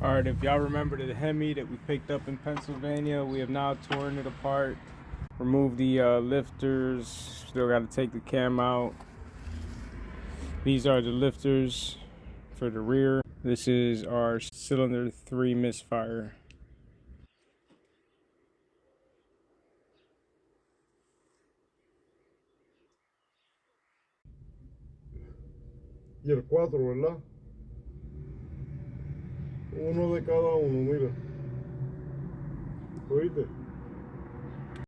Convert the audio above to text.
All right, if y'all remember the Hemi that we picked up in Pennsylvania, we have now torn it apart, removed the lifters, still got to take the cam out. These are the lifters for the rear. This is our cylinder 3 misfire. Y el 4, ¿verdad? Uno de cada uno, mira. ¿Oíste?